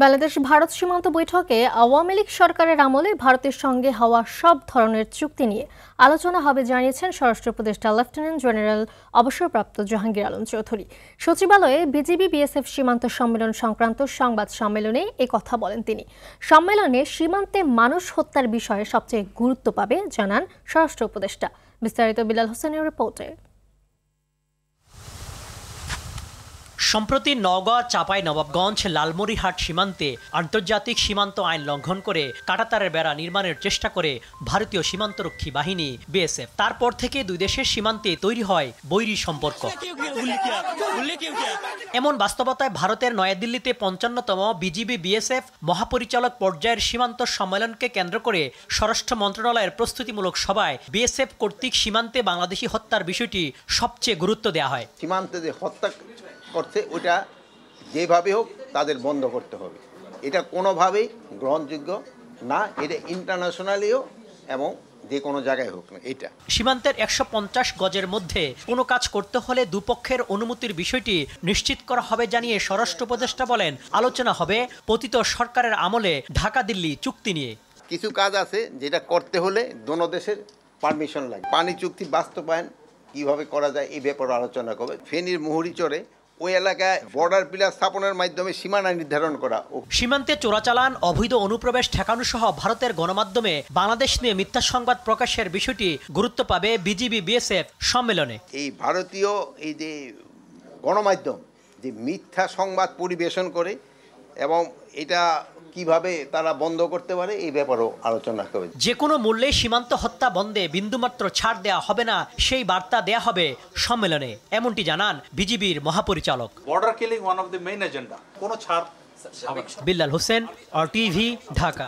বাংলাদেশ ভারত সীমান্ত বৈঠকে আওয়ামী লীগ সরকারের আমলে ভারতের সঙ্গে হওয়া সব ধরনের চুক্তি নিয়ে আলোচনা হবে জানিয়েছেন স্বরাষ্ট্র উপদেষ্টা লেফটেন্যান্ট জেনারেল অবসরপ্রাপ্ত জাহাঙ্গীর আলম চৌধুরী। সচিবালয়ে বিজিবি বিএসএফ সীমান্ত সম্মেলন সংক্রান্ত সংবাদ সম্মেলনে কথা বলেন তিনি। সম্মেলনে সীমান্তে মানুষ হত্যার বিষয়ে সবচেয়ে গুরুত্ব পাবে জানান স্বরাষ্ট্র উপদেষ্টা। বিস্তারিত বিলাল হোসেনের রিপোর্টে। সম্প্রতি নওগাঁ, চাঁপাইনবাবগঞ্জ, লালমনিরহাট সীমান্তে আন্তর্জাতিক সীমান্ত আইন লঙ্ঘন করে কাঁটাতারের বেড়া নির্মাণের চেষ্টা করে ভারতীয় সীমান্তরক্ষী বাহিনী বিএসএফ। তারপর থেকে দুই দেশের সীমান্তে তৈরি হয় বৈরী সম্পর্ক। এমন বাস্তবতায় ভারতের নয়াদিল্লিতে ৫৫তম বিজিবি বিএসএফ মহাপরিচালক পর্যায়ের সীমান্ত সম্মেলনকে কেন্দ্র করে স্বরাষ্ট্র মন্ত্রণালয়ের প্রস্তুতিমূলক সভায় বিএসএফ কর্তৃক সীমান্তে বাংলাদেশি হত্যার বিষয়টি সবচেয়ে গুরুত্ব দেওয়া হয়। সীমান্তে যে হত্যা করছে ওটা যেভাবে হোক তাদের বন্ধ করতে হবে। এটা কোনোভাবেই গ্রহণযোগ্য না, এটা ইন্টারন্যাশনালিও এবং যে কোনো জায়গায় হোক না। এটা সীমান্তের ১৫০ গজের মধ্যে কোনো কাজ করতে হলে দুপক্ষের অনুমতির বিষয়টি নিশ্চিত করা হবে জানিয়ে স্বরাষ্ট্র উপদেষ্টা বলেন, আলোচনা হবে পতিত সরকারের আমলে ঢাকা দিল্লি চুক্তি নিয়ে। কিছু কাজ আছে যেটা করতে হলে দোনো দেশের পারমিশন লাগে। পানি চুক্তি বাস্তবায়ন কিভাবে করা যায় এই ব্যাপারে আলোচনা করবে। ফেনীর মুহুরীচরে ওই এলাকায় বর্ডার পিলার স্থাপনের মাধ্যমে সীমানা নির্ধারণ করা। সীমান্তে চোরাচালান, অবৈধ অনুপ্রবেশ ঠেকানো সহ ভারতের গণমাধ্যমে বাংলাদেশ নিয়ে মিথ্যা সংবাদ প্রকাশের বিষয়টি গুরুত্ব পাবে বিজিবি বিএসএফ সম্মেলনে। এই ভারতীয় এই যে গণমাধ্যম যে মিথ্যা সংবাদ পরিবেশন করে এবং এটা কিভাবে তারা বন্ধ করতে পারে এই ব্যাপারেও আলোচনা করবে। যে কোনো মূল্যে সীমান্ত হত্যা বন্ধে বিন্দুমাত্র ছাড় দেয়া হবে না, সেই বার্তা দেয়া হবে সম্মেলনে, এমনটি জানান বিজিবির মহাপরিচালক। Border killing one of the main agenda, কোনো ছাড়। বিল্লাল হোসেন, RTV, ঢাকা।